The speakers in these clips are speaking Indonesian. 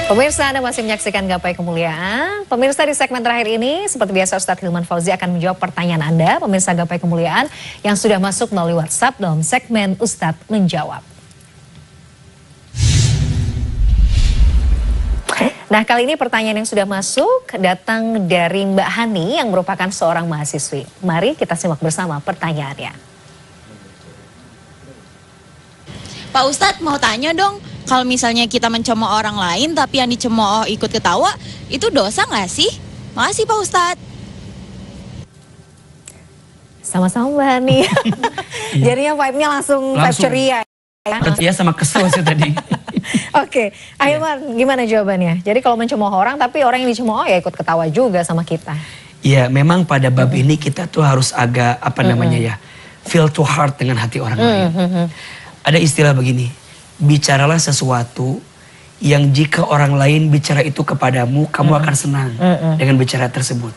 Pemirsa, Anda masih menyaksikan Gapai Kemuliaan. Pemirsa, di segmen terakhir ini, seperti biasa Ustadz Hilman Fauzi akan menjawab pertanyaan Anda, pemirsa Gapai Kemuliaan, yang sudah masuk melalui WhatsApp dalam segmen Ustadz Menjawab. Nah, kali ini pertanyaan yang sudah masuk datang dari Mbak Hani yang merupakan seorang mahasiswi. Mari kita simak bersama pertanyaannya. Pak Ustadz, mau tanya dong, kalau misalnya kita mencemooh orang lain tapi yang dicemooh ikut ketawa, itu dosa nggak sih? Makasih Pak Ustadz. Sama-sama Mbak Hani. Jadinya vibe-nya langsung vibe ceria ya. Ceria sama kesel sih tadi. Oke, Ahilman, gimana jawabannya? Jadi kalau mencemooh orang tapi orang yang dicemooh ya ikut ketawa juga sama kita. Ya, memang pada bab ini kita tuh harus agak feel to heart dengan hati orang lain. Ada istilah begini, bicaralah sesuatu yang jika orang lain bicara itu kepadamu, kamu akan senang dengan bicara tersebut.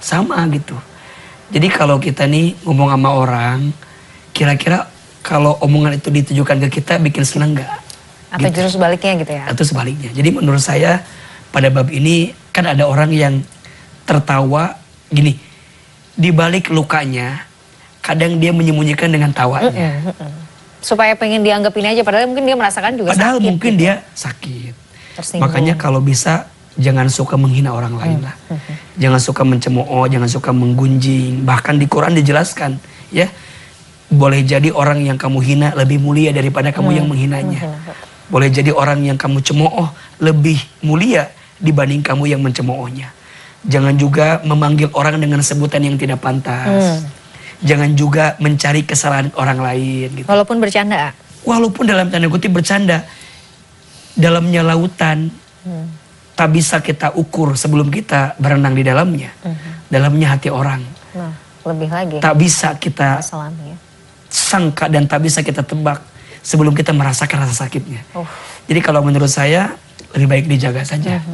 Sama gitu. Jadi kalau kita nih ngomong sama orang, kira-kira kalau omongan itu ditujukan ke kita, bikin senang gak? Atau gitu. Justru sebaliknya gitu ya? Atau sebaliknya. Jadi menurut saya pada bab ini kan ada orang yang tertawa gini, di balik lukanya, kadang dia menyembunyikan dengan tawanya. Supaya pengen dianggap ini aja, padahal mungkin dia merasakan juga padahal sakit. Mungkin gitu. dia sakit. Tersinggung. Makanya kalau bisa jangan suka menghina orang lain lah. Jangan suka mencemooh, jangan suka menggunjing. Bahkan di Quran dijelaskan, ya, boleh jadi orang yang kamu hina lebih mulia daripada kamu yang menghinanya. Boleh jadi orang yang kamu cemooh lebih mulia dibanding kamu yang mencemoohnya. Jangan juga memanggil orang dengan sebutan yang tidak pantas. Jangan juga mencari kesalahan orang lain gitu. Walaupun bercanda. Walaupun dalam tanda kutip bercanda. Dalamnya lautan. Tak bisa kita ukur sebelum kita berenang di dalamnya. Dalamnya hati orang. Nah, lebih lagi. Tak bisa kita sangka dan tak bisa kita tebak sebelum kita merasakan rasa sakitnya. Jadi kalau menurut saya lebih baik dijaga saja.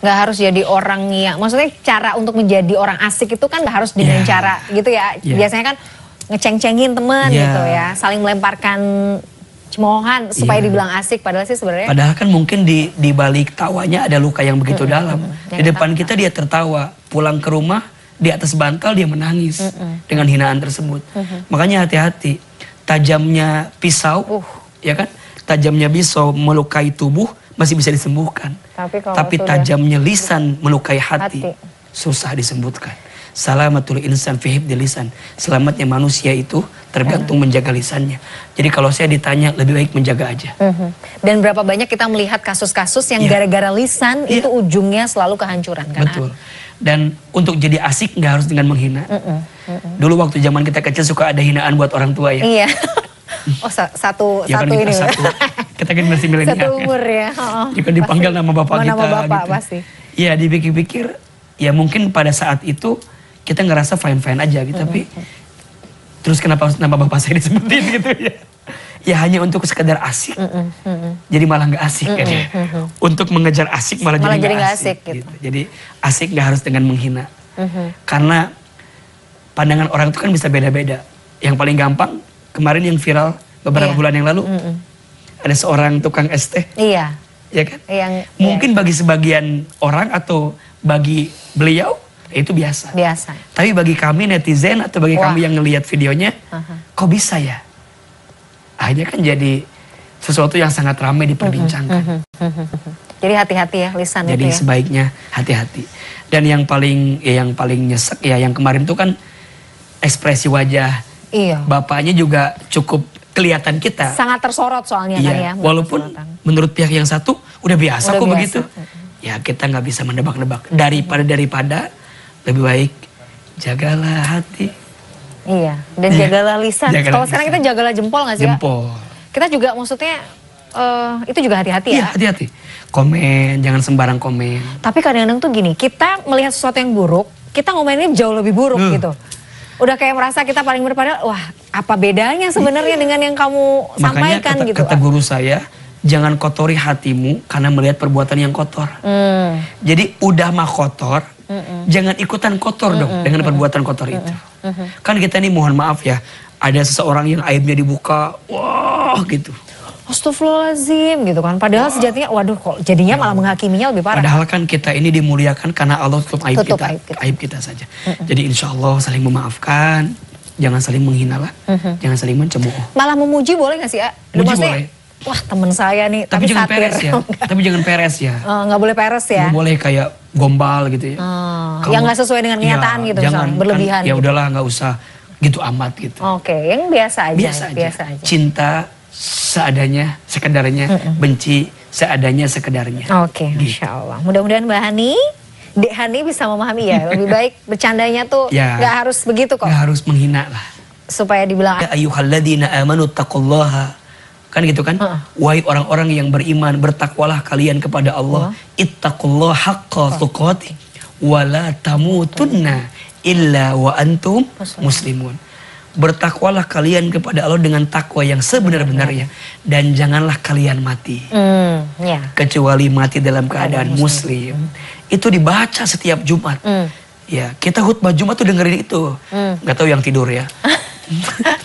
Nggak harus jadi orang yang, maksudnya cara untuk menjadi orang asik itu kan nggak harus dengan cara gitu ya. Biasanya kan ngeceng-cengin teman gitu ya, saling melemparkan cemoohan supaya dibilang asik, padahal sih sebenarnya. Padahal kan mungkin di balik tawanya ada luka yang begitu dalam. Di depan kita dia tertawa, pulang ke rumah di atas bantal dia menangis dengan hinaan tersebut. Makanya hati-hati, tajamnya pisau, ya kan? Tajamnya pisau melukai tubuh masih bisa disembuhkan. Tapi tajamnya lisan melukai hati, susah disembuhkan. Salamatul insan fi hifdzi lisan. Selamatnya manusia itu tergantung menjaga lisannya. Jadi kalau saya ditanya lebih baik menjaga aja. Dan berapa banyak kita melihat kasus-kasus yang gara-gara lisan itu ujungnya selalu kehancuran kan? Betul. Dan untuk jadi asik nggak harus dengan menghina. Dulu waktu zaman kita kecil suka ada hinaan buat orang tua ya. Iya. Oh satu kan ini. Kita kan masih milenial. Satu umur ya. Jika dipanggil nama bapak kita. Nama bapak gitu. pasti. Ya dipikir-pikir, ya mungkin pada saat itu kita ngerasa fine-fine aja gitu. Tapi terus kenapa nama bapak saya disebutin gitu ya. Ya hanya untuk sekedar asik. Jadi malah nggak asik kan ya. Untuk mengejar asik malah jadi nggak asik. Gitu. Jadi asik nggak harus dengan menghina. Karena pandangan orang itu kan bisa beda-beda. Yang paling gampang, kemarin yang viral beberapa bulan yang lalu, ada seorang tukang es teh. Iya. Ya kan? Mungkin bagi sebagian orang atau bagi beliau itu biasa. Tapi bagi kami netizen atau bagi kami yang ngelihat videonya, kok bisa ya? Akhirnya kan jadi sesuatu yang sangat ramai diperbincangkan. Jadi hati-hati ya lisan jadi itu ya. Jadi sebaiknya hati-hati. Dan yang paling nyesek ya yang kemarin itu kan ekspresi wajah. Bapaknya juga cukup kelihatan kita. Sangat tersorot soalnya kan ya. Walaupun menurut pihak yang satu udah biasa kok begitu. Ya kita nggak bisa mendebak-nebak. Daripada lebih baik jagalah hati. Iya. Dan jagalah lisan. Kalau sekarang kita jagalah jempol nggak sih? Jempol. Kita juga maksudnya itu juga hati-hati ya. Iya hati-hati. Komen, jangan sembarang komen. Tapi kadang-kadang tuh gini, kita melihat sesuatu yang buruk, kita ngomennya jauh lebih buruk gitu. Udah kayak merasa kita paling berpada, wah apa bedanya sebenarnya dengan yang kamu sampaikan gitu. Kata guru saya, jangan kotori hatimu karena melihat perbuatan yang kotor. Jadi udah mah kotor, jangan ikutan kotor dong dengan perbuatan kotor itu. Kan kita nih mohon maaf ya, ada seseorang yang aibnya dibuka, wah gitu. Astagfirullahaladzim gitu kan. Padahal sejatinya waduh kok jadinya malah menghakiminya lebih parah. Padahal kan kita ini dimuliakan karena Allah tutup aib kita. Aib kita saja. Jadi insya Allah saling memaafkan. Jangan saling menghina lah. Jangan saling mencemooh. Malah memuji boleh gak sih ya? Memuji boleh. Wah temen saya nih. Tapi jangan satir. peres ya. Tapi jangan peres ya. Gak boleh peres ya. Gak boleh kayak gombal gitu ya. Yang gak sesuai dengan kenyataan gitu jangan, misalnya. Berlebihan. Kan, ya gitu. udahlah gak usah gitu amat gitu. Oke, yang biasa aja. Biasa aja. Cinta seadanya, sekedarnya. Benci seadanya, sekedarnya. Oke, Masya Allah. Mudah-mudahan Mbak Hani, Dek Hani bisa memahami ya. Lebih baik bercandanya tuh gak harus begitu kok. Gak harus menghina lah. Supaya dibilang. Ya ayyuhalladzina amanu taqullaha. Kan gitu kan? Wahai orang-orang yang beriman, bertakwalah kalian kepada Allah. Ittaqullaha haqqa tuqatih. Wa la tamutunna illa wa antum muslimun. Bertakwalah kalian kepada Allah dengan takwa yang sebenar-benarnya. Dan janganlah kalian mati. Kecuali mati dalam keadaan muslim. Itu dibaca setiap Jumat. Ya, kita khutbah Jumat tuh dengerin itu. Gak tahu yang tidur ya.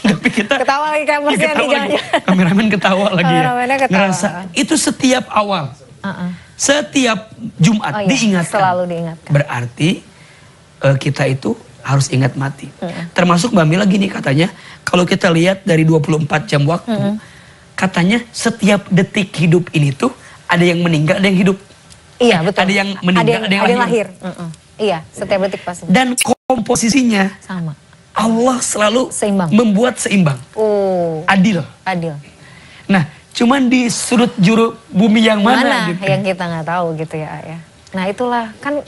Tapi kita ketawa lagi kameranya nih, kameramen ketawa lagi ya. Ngerasa itu setiap awal. Setiap Jumat diingatkan. Selalu diingatkan. Berarti kita itu harus ingat mati. Termasuk Mbak Mila gini katanya, kalau kita lihat dari 24 jam waktu, katanya setiap detik hidup ini tuh ada yang meninggal, ada yang hidup. Iya betul. Ada yang meninggal, ada yang lahir. Iya, setiap detik pasti. Dan komposisinya sama. Allah selalu membuat seimbang. Adil. Nah, cuman di sudut juru bumi yang mana gitu. Yang kita nggak tahu gitu ya. Nah itulah kan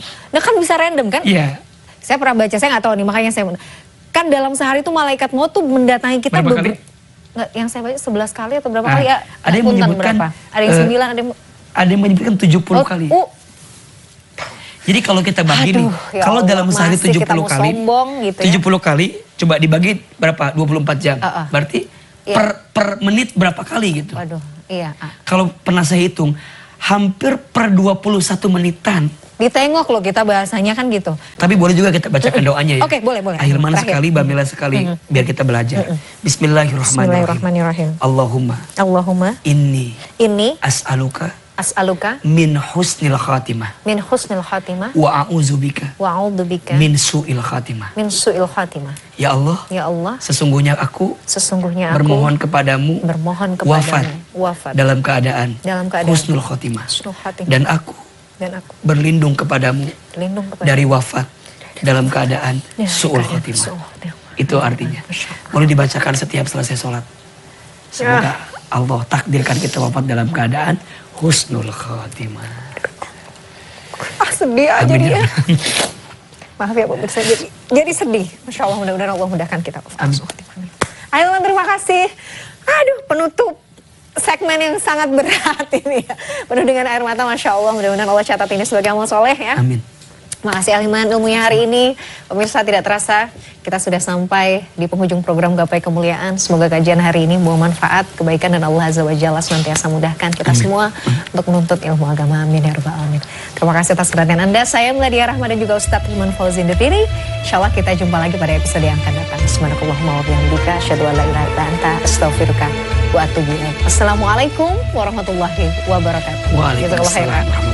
bisa random kan? Iya. Saya pernah baca, saya nggak tahu nih, makanya saya kan dalam sehari itu malaikat maut tuh mendatangi kita berapa kali? Yang saya baca 11 kali atau berapa kali ya? Ada yang menyebutkan berapa? Ada yang 9, ada yang menyebutkan 70 kali. Jadi kalau kita bagi nih, kalau dalam sehari 70 kali, gitu 70 kali, coba dibagi berapa? 24 jam. Berarti per menit berapa kali gitu. Waduh, iya. Kalau pernah saya hitung, hampir per 21 menitan. Ditengok loh kita bahasanya kan gitu. Tapi boleh juga kita bacakan doanya ya. Oke, boleh. Ahilman sekali, Bamila sekali, biar kita belajar. Bismillahirrahmanirrahim. Allahumma inni as'aluka min husnil khatimah wa a'udzubika min su'il khatimah. Ya Allah, sesungguhnya aku bermohon kepadamu wafat dalam keadaan husnul khatimah, dan aku berlindung kepadamu dari wafat dalam keadaan su'ul khatimah. Itu artinya. Boleh dibacakan setiap selesai sholat. Semoga Allah takdirkan kita wafat dalam keadaan husnul khatimah. Sedih aja dia. Maaf ya pemirsa, jadi sedih. Masya Allah, mudah-mudahan Allah mudahkan kita. Ailman, terima kasih. Aduh, penutup segmen yang sangat berat ini ya. Penuh dengan air mata, Masya Allah. Mudah-mudahan Allah catat ini sebagai amal soleh ya. Amin. Makasih Ahilman ilmunya hari ini. Pemirsa, tidak terasa kita sudah sampai di penghujung program Gapai Kemuliaan. Semoga kajian hari ini membawa manfaat, kebaikan, dan Allah Azza wa Jalla senantiasa mudahkan kita semua untuk menuntut ilmu agama. Amin ya rabbal alamin. Terima kasih atas perhatian Anda. Saya Meladia Rahma dan juga Ustadz Hilman Fauzi undur diri. Insyaallah kita jumpa lagi pada episode yang akan datang. Subhanakallahumma wa bihamdika asyhadu an la ilaha illa anta astaghfiruka wa atubu ilaik. Assalamualaikum warahmatullahi wabarakatuh. Waalaikumsalam.